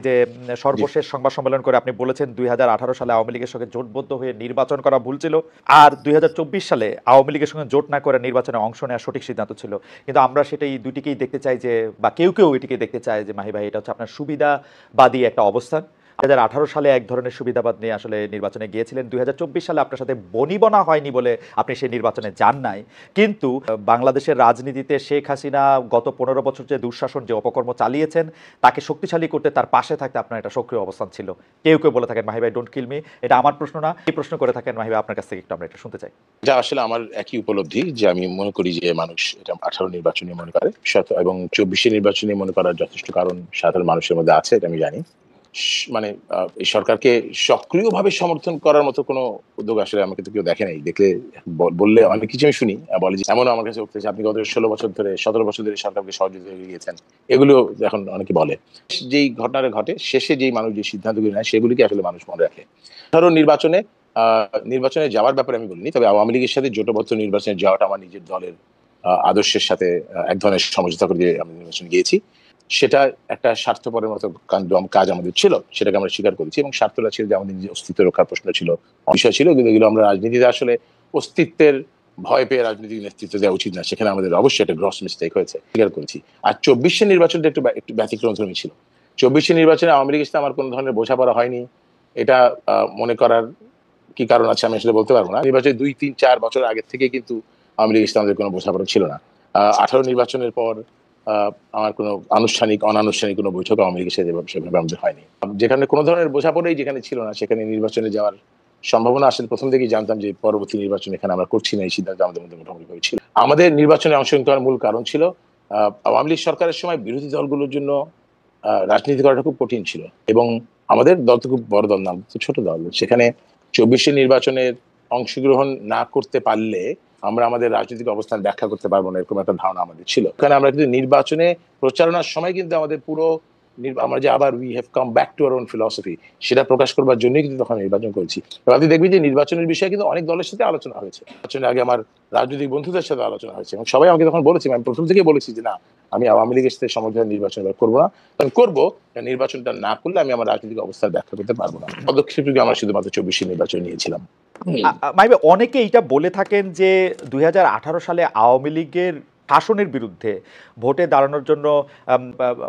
যে সর্বশেষ সংবাদ সম্মেলন করে আপনি বলেছেন 2018 সালে আওয়ামী লীগের সঙ্গে জোটবদ্ধ হয়ে নির্বাচন করা ভুল ছিল, আর 2024 সালে আওয়ামী লীগের সঙ্গে জোট না করে নির্বাচনে অংশ নেওয়া সঠিক সিদ্ধান্ত ছিল। কিন্তু আমরা সেটাই দুটিকেই দেখতে চাই যে, বা কেউ কেউ এটিকে দেখতে চায় যে মাহি ভাই এটা হচ্ছে আপনার সুবিধাবাদী একটা অবস্থান। 2018 সালে এক ধরনের সুবিধাবাদ নিয়ে আসলে নির্বাচনে গিয়েছিলেন, 2024 সালে আপনার সাথে বনিবনা হয়নি বলে আপনি সেই নির্বাচনে যান নাই। কিন্তু বাংলাদেশের রাজনীতিতে শেখ হাসিনা গত 15 বছর যে দুঃশাসন, যে অপকর্ম চালিয়েছেন, তাকে শক্তিশালী করতে তার পাশে থাকতে আপনার একটা সক্রিয় অবস্থান ছিল। কেউ কেউ বলে থাকেন মাহি ভাই ডোন্ট কিল মি, এটা আমার প্রশ্ন না, এই প্রশ্ন করে থাকেন মাহি ভাই, আপনার কাছ থেকে একটু আমরা এটা শুনতে চাই। যা আসলে আমার একই উপলব্ধি যে আমি মনে করি যে মানুষ এটা 18 নির্বাচনে মনে করে এবং 24 নির্বাচনে মনে করার যথেষ্ট কারণ সাধারণ মানুষের মধ্যে আছে, এটা আমি জানি। মানে এই সরকারকে সক্রিয়ভাবে সমর্থন করার মতো কোনো উদ্যোগ আসলে আমাকে তো কেউ দেখে নাই। দেখলে বললে অনেক কিছু আমি শুনি, বলে যে এমনও আমার কাছে উঠতেছে আপনি গত 16 বছর ধরে 17 বছর ধরে সরকারকে সহযোগিতা করে গিয়েছেন, এগুলো এখন অনেকে বলে। যেই ঘটনাটা ঘটে শেষে যেই মানুষ যে সিদ্ধান্তগুলি নেয় সেগুলিকে আসলে মানুষ মনে রাখে। ধরো নির্বাচনে যাওয়ার ব্যাপারে আমি বলিনি, তবে আওয়ামী লীগের সাথে জোটবদ্ধ নির্বাচনে যাওয়াটা আমার নিজের দলের আদর্শের সাথে এক ধরনের সমঝোতা করে আমি নির্বাচন গিয়েছি। সেটা একটা স্বার্থপরের মতো কাজ আমাদের ছিল, সেটাকে আমরা স্বীকার করেছি। এবং স্বার্থটা ছিল যে আমাদের নিজের অস্তিত্ব রক্ষার প্রশ্ন ছিল, বিষয় ছিল। কিন্তু এগুলো আমরা রাজনীতিতে আসলে অস্তিত্বের ভয় পেয়ে রাজনীতির নেতৃত্ব দেওয়া উচিত না, সেখানে আমাদের অবশ্যই একটা গ্রস মিস্টেক হয়েছে, স্বীকার করেছি। আর 24 নির্বাচনটা একটু ব্যতিক্রমধর্মী ছিল। 24 নির্বাচনে আওয়ামী লীগের সাথে আমার কোনো ধরনের বোঝাপড়া হয়নি, এটা মনে করার কি কারণ আছে আমি আসলে বলতে পারবো না। নির্বাচনের 2-3-4 বছর আগে থেকে কিন্তু আওয়ামী লীগের সাথে আমাদের কোনো বোঝাপড়া ছিল না। 18 নির্বাচনের পর আমার কোনো অনানুষ্ঠানিক কোনো বৈঠক আওয়ামী লীগের সাথে সেভাবে আমাদের হয়নি। যেখানে কোনো ধরনের বোঝাপড়াই যেখানে ছিল না, সেখানে নির্বাচনে যাওয়ার সম্ভাবনা আসলে প্রথম থেকেই জানতাম যে পরবর্তী নির্বাচন এখানে আমরা করছি না, এই সিদ্ধান্ত আমাদের মধ্যে মোটামুটি হয়েছিল। আমাদের নির্বাচনে অংশগ্রহণ করার মূল কারণ ছিল আওয়ামী লীগ সরকারের সময় বিরোধী দলগুলোর জন্য রাজনীতি করাটা খুব কঠিন ছিল, এবং আমাদের দল তো খুব বড় দল না, তো ছোট দল। সেখানে 24 নির্বাচনের অংশগ্রহণ না করতে পারলে আমরা আমাদের রাজনৈতিক অবস্থান ব্যাখ্যা করতে পারবো না, এরকম একটা ধারণা আমাদের ছিল। কারণ আমরা কিন্তু নির্বাচনে প্রচারণার সময় কিন্তু আমাদের পুরো আমরা যে আবার we have come back to our own philosophy, সেটা প্রকাশ করবার জন্যই কিন্তু তখন নির্বাচন করেছি। আপনি দেখবেন যে নির্বাচনের বিষয়ে কিন্তু অনেক দলের সাথে আলোচনা হয়েছে। নির্বাচনের আগে আমার রাজনৈতিক বন্ধুদের সাথে আলোচনা হয়েছে, এবং সবাই আমাকে তখন বলেছি, আমি প্রথম থেকেই বলেছি যে না, আমি আওয়ামী লীগের সাথে সমঝোতা নির্বাচন করবো না, আমি করবো, নির্বাচনটা না করলে আমি আমার রাজনৈতিক অবস্থার ব্যাখ্যা করতে পারবো না। পদক্ষেপগুলো আমরা শুধুমাত্র 24 নির্বাচন নিয়েছিলাম। মাইবে অনেকে এটা বলে থাকেন যে 2018 সালে আওয়ামী লীগের শাসনের বিরুদ্ধে ভোটে দাঁড়ানোর জন্য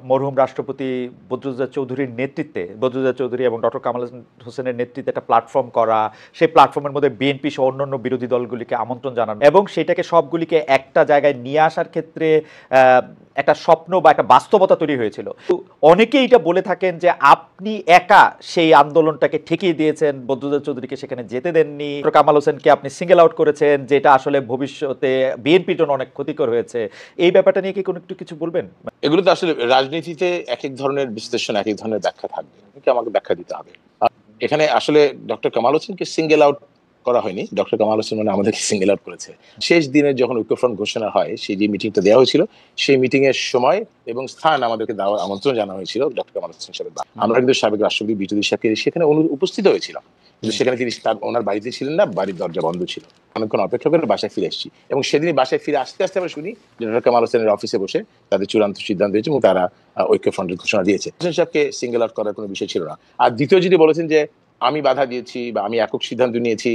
মরহুম রাষ্ট্রপতি বদরুদ্দোজা চৌধুরীর নেতৃত্বে, বদরুদ্দোজা চৌধুরী এবং ডক্টর কামাল হোসেনের নেতৃত্বে একটা প্ল্যাটফর্ম করা, সেই প্ল্যাটফর্মের মধ্যে বিএনপি সহ অন্যান্য বিরোধী দলগুলিকে আমন্ত্রণ জানানো, এবং সেটাকে সবগুলিকে একটা জায়গায় নিয়ে আসার ক্ষেত্রে একটা স্বপ্ন বা একটা বাস্তবতা তৈরি হয়েছিল। অনেকেই এটা বলে থাকেন যে আপনি একা সেই আন্দোলনটাকে ঠেকিয়ে দিয়েছেন, বদরুদ্দোজা চৌধুরীকে সেখানে যেতে দেননি, ডক্টর কামাল হোসেনকে আপনি সিঙ্গেল আউট করেছেন, যেটা আসলে ভবিষ্যতে বিএনপির জন্য অনেক ক্ষতিকর হয়েছে। এই ব্যাপারটা নিয়ে কি কোনো একটু কিছু বলবেন? এগুলো তো আসলে রাজনীতিতে এক এক ধরনের বিশ্লেষণ, এক এক ধরনের ব্যাখ্যা থাকবে, আমাকে ব্যাখ্যা দিতে হবে। এখানে আসলে ডক্টর কামাল হোসেনকে সিঙ্গেল আউট করা হয়নি, ডক্টর কামাল হোসেন মানে আমাদেরকে সিঙ্গেল আউট করেছে। শেষ দিনে যখন ঐক্যফ্রন্ট ঘোষণা হয়, সেই যে মিটিংটা দেওয়া হয়েছিল, সেই মিটিং এর সময় এবং স্থান আমাদেরকে আমন্ত্রণ জানানো হয়েছিল ডক্টর কামাল হোসেন সাহেব। আমরা কিন্তু সাবেক রাষ্ট্রপতি বিটুদি সাহেবকে সেখানে উপস্থিত হয়েছিলাম, কিন্তু সেখানে তিনি ওনার বাড়িতে ছিলেন না, বাড়ির দরজা বন্ধ ছিল। অনেকক্ষণ অপেক্ষা করে বাসায় ফিরে এসেছি, এবং সেদিনই বাসায় ফিরে আসতে আসতে আমরা শুনি যে ডক্টর কামাল হোসেনের অফিসে বসে তাদের চূড়ান্ত সিদ্ধান্ত হয়েছে এবং তারা ঐক্যফ্রন্টের ঘোষণা দিয়েছে। হোসেন সাহেবকে সিঙ্গেল আউট করার কোনো বিষয় ছিল না। আর দ্বিতীয় যদি বলেছেন যে আমি বাধা দিয়েছি বা আমি একক সিদ্ধান্ত নিয়েছি,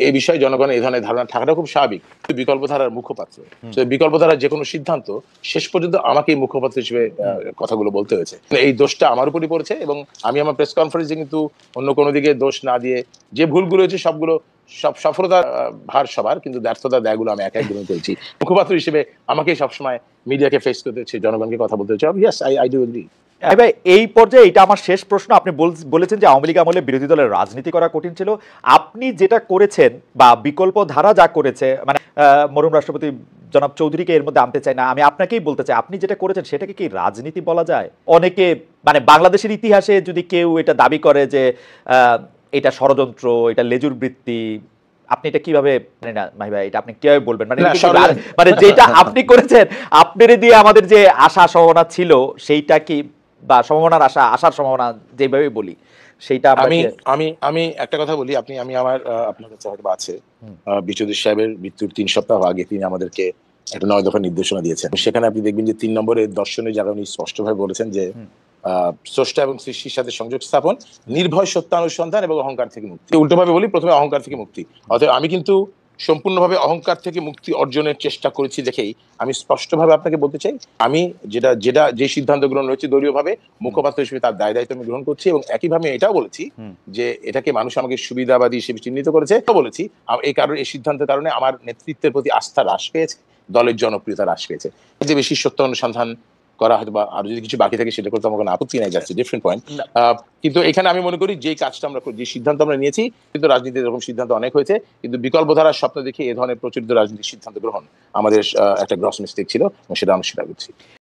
এই বিষয়ে জনগণের এই ধরনের ধারণা থাকাটা খুব স্বাভাবিক। বিকল্পধারার মুখপাত্র, বিকল্পধারার যে কোনো সিদ্ধান্ত শেষ পর্যন্ত আমাকে মুখপাত্র হিসেবে কথাগুলো বলতে হয়েছে। এই দোষটা আমার উপরই পড়েছে, এবং আমি আমার প্রেস কনফারেন্সে কিন্তু অন্য কোনো দিকে দোষ না দিয়ে যে ভুলগুলো হয়েছে সব সফলতার ভার সবার, কিন্তু ব্যর্থতার দায়গুলো আমি একাই গ্রহণ করেছি। মুখপাত্র হিসেবে আমাকে সবসময় মিডিয়াকে ফেস করতে হচ্ছে, জনগণকে কথা বলতে হচ্ছে। Yes, I do agri. এই পর্যায়ে এটা আমার শেষ প্রশ্ন। আপনি বলেছেন যে আওয়ামী লীগ আমলে বিরোধী দলের রাজনীতি করা কঠিন ছিল। আপনি যেটা করেছেন বা বিকল্প ধারা যা করেছে, মানে মরহুম রাষ্ট্রপতি জনাব চৌধুরীকে এর মধ্যে আনতে চাই না, আমি আপনাকেই বলতে চাই, আপনি যেটা করেছেন সেটাকে কি রাজনীতি বলা যায়? অনেকে মানে বাংলাদেশের ইতিহাসে যদি কেউ এটা দাবি করে যে এটা ষড়যন্ত্র, এটা লেজুর বৃত্তি, আপনি এটা কিভাবে, মানে না মাহি ভাই, এটা আপনি কিভাবে বলবেন? মানে যেটা আপনি করেছেন, আপনার দিয়ে আমাদের যে আশা সম্ভাবনা ছিল সেইটা কি, বা সম্ভাবনার আশার সম্ভাবনা যেভাবে বলি সেইটা আমি একটা কথা বলি, আমি আমার আপনার কাছে হয়তো আছে, বিচৌধুরী সাহেবের মৃত্যুর 3 সপ্তাহ আগে তিনি আমাদেরকে একটা 9 দফা নির্দেশনা দিয়েছেন। সেখানে আপনি দেখবেন যে 3 নম্বরের দর্শনের জায়গা উনি স্পষ্টভাবে বলেছেন যে স্রষ্টা এবং সৃষ্টির সাথে সংযোগ স্থাপন, নির্ভয় সত্যানুসন্ধান এবং অহংকার থেকে মুক্তি। উল্টোভাবে বলি, প্রথমে অহংকার থেকে মুক্তি। অতএব আমি কিন্তু সম্পূর্ণভাবে অহংকার থেকে মুক্তি অর্জনের চেষ্টা করেছি দেখেই আমি স্পষ্টভাবে আপনাকে বলতে চাই, আমি যে সিদ্ধান্ত গ্রহণ হয়েছে দলীয়ভাবে মুখপাত্র হিসেবে তার দায় দায়িত্ব আমি গ্রহণ করছি, এবং একইভাবে এটাও বলেছি যে এটাকে মানুষ আমাকে সুবিধাবাদী হিসেবে চিহ্নিত করেছে। বলেছি এই কারণে, এই সিদ্ধান্তের কারণে আমার নেতৃত্বের প্রতি আস্থা হ্রাস পেয়েছে, দলের জনপ্রিয়তা হ্রাস পেয়েছে। যে বেশি সত্য অনুসন্ধান করা হয়তো বা আরো যদি কিছু বাকি থাকে সেটা করতে আমার কোনো আপত্তি নাই, যাচ্ছে ডিফারেন্ট পয়েন্ট। কিন্তু এখানে আমি মনে করি যে কাজটা আমরা, যে সিদ্ধান্ত আমরা নিয়েছি, কিন্তু রাজনীতিতে এরকম সিদ্ধান্ত অনেক হয়েছে, কিন্তু বিকল্প ধারার স্বপ্ন দেখে এ ধরনের প্রচলিত রাজনীতির সিদ্ধান্ত গ্রহণ আমাদের একটা গ্রস মিস্টেক ছিল, এবং সেটা আমি স্বীকার করছি।